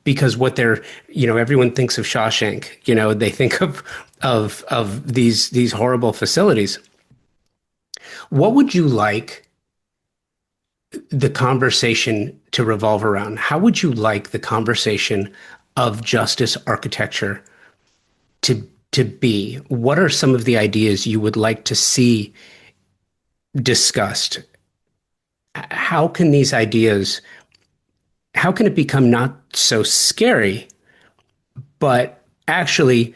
because what they're, everyone thinks of Shawshank, they think of these horrible facilities. What would you like the conversation to revolve around? How would you like the conversation of justice architecture to be? What are some of the ideas you would like to see discussed? How can these ideas, how can it become not so scary, but actually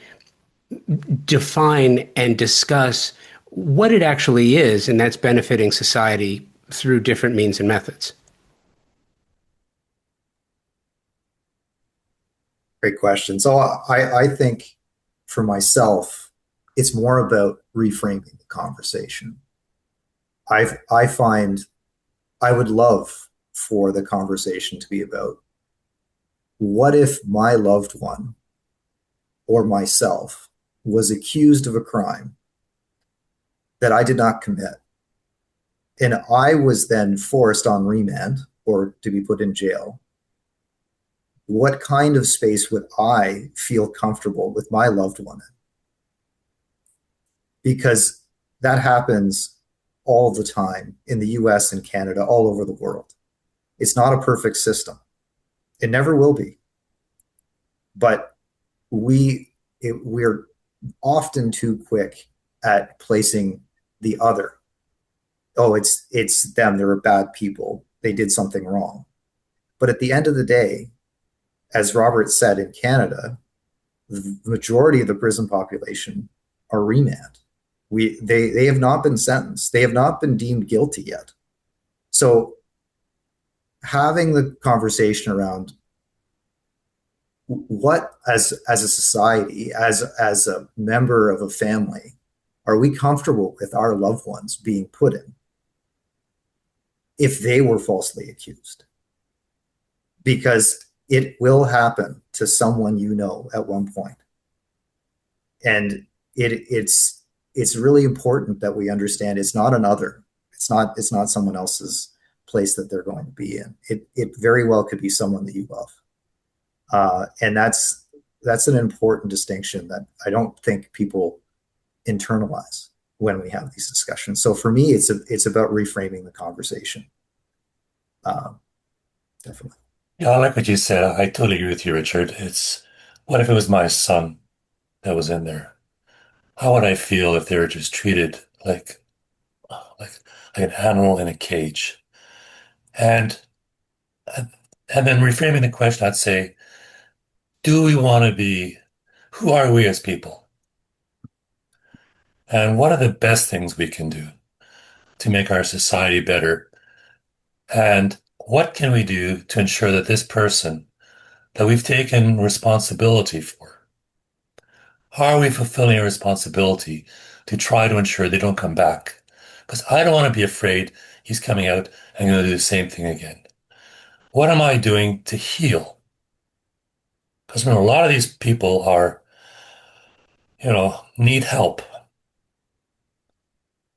define and discuss what it actually is, and that's benefiting society through different means and methods? Great question. So I think for myself, it's more about reframing the conversation. I find I would love for the conversation to be about, what if my loved one or myself was accused of a crime that I did not commit, and I was then forced on remand or to be put in jail? What kind of space would I feel comfortable with my loved one in? Because that happens all the time in the US and Canada, all over the world. It's not a perfect system. It never will be. But we're often too quick at placing the other. Oh, it's them. They're bad people. They did something wrong. But at the end of the day, as Robert said, in Canada, the majority of the prison population are remand. They have not been sentenced. They have not been deemed guilty yet. So having the conversation around what, as a society, as a member of a family, are we comfortable with our loved ones being put in if they were falsely accused? Because it will happen to someone at one point. And it's really important that we understand it's not another. It's not someone else's place that they're going to be in. It very well could be someone that you love. And that's an important distinction that I don't think people internalize when we have these discussions. So for me, it's about reframing the conversation. Definitely. Yeah, I like what you said. I totally agree with you, Richard. It's what if it was my son that was in there? How would I feel if they were just treated like like an animal in a cage? And and then reframing the question, I'd say, do we want to be, who are we as people? And what are the best things we can do to make our society better? And what can we do to ensure that this person that we've taken responsibility for, how are we fulfilling our responsibility to try to ensure they don't come back? Because I don't want to be afraid he's coming out and going to do the same thing again. What am I doing to heal? Because a lot of these people are, need help.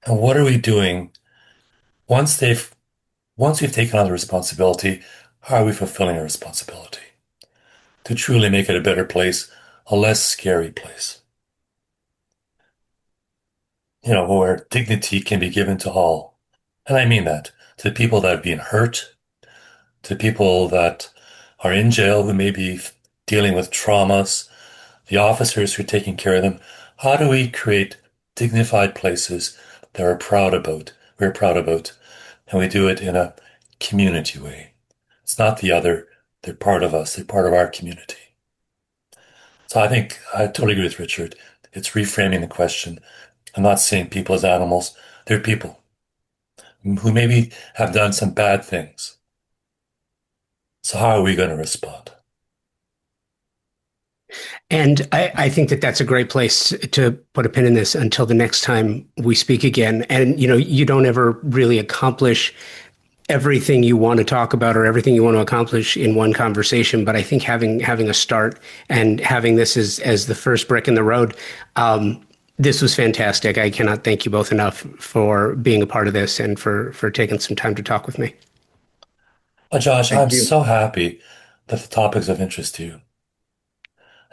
And what are we doing once they've once we've taken on the responsibility? How are we fulfilling our responsibility to truly make it a better place, a less scary place? Where dignity can be given to all. And I mean that to the people that are being hurt, to people that are in jail who may be dealing with traumas, the officers who are taking care of them. How do we create dignified places that we're proud about, and we do it in a community way? It's not the other. They're part of us. They're part of our community. So I think I totally agree with Richard. It's reframing the question. I'm not seeing people as animals. They're people who maybe have done some bad things. So how are we going to respond? And I think that that's a great place to put a pin in this until the next time we speak again. And, you don't ever really accomplish everything you want to talk about or everything you want to accomplish in one conversation. But I think having a start and having this as the first brick in the road, this was fantastic. I cannot thank you both enough for being a part of this and for taking some time to talk with me. Well, Josh, Thank I'm you. so happy that the topic's of interest to you.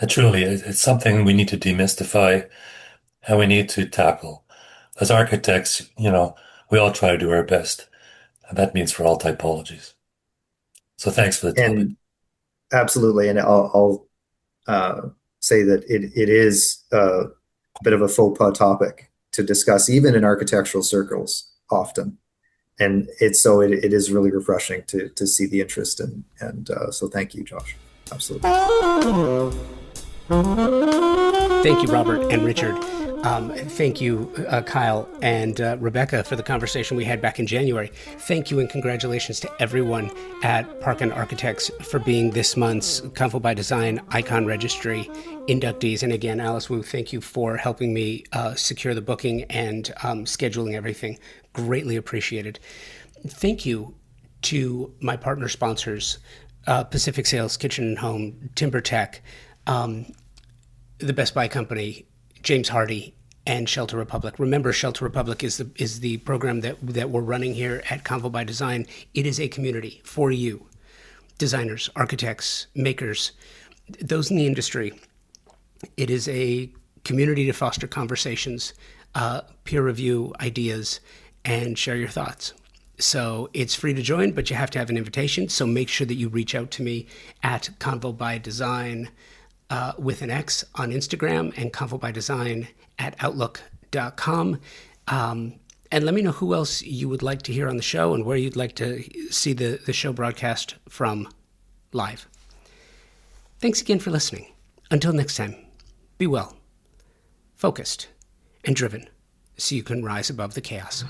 Truly, it's something we need to demystify and we need to tackle. As architects, we all try to do our best, and that means for all typologies. So thanks for the topic. And absolutely. And I'll say that it is a bit of a faux pas topic to discuss, even in architectural circles, often. And it is really refreshing to see the interest and so thank you, Josh. Absolutely. Thank you, Robert and Richard. Thank you, Kyle and Rebecca, for the conversation we had back in January. Thank you and congratulations to everyone at Parkin Architects for being this month's Convo by Design Icon Registry inductees. And again, Alice Wu, thank you for helping me secure the booking and scheduling everything. Greatly appreciated. Thank you to my partner sponsors, Pacific Sales, Kitchen and Home, Timber Tech, the Best Buy Company, James Hardy, and Shelter Republic. Remember, Shelter Republic is the program that we're running here at Convo by Design. It is a community for you, designers, architects, makers, those in the industry. It is a community to foster conversations, peer review ideas, and share your thoughts. So it's free to join, but you have to have an invitation. So make sure that you reach out to me at Convo by Design with an X on Instagram and Convo by Design at outlook.com. And let me know who else you would like to hear on the show and where you'd like to see the show broadcast from live. Thanks again for listening. Until next time, be well, focused, and driven so you can rise above the chaos.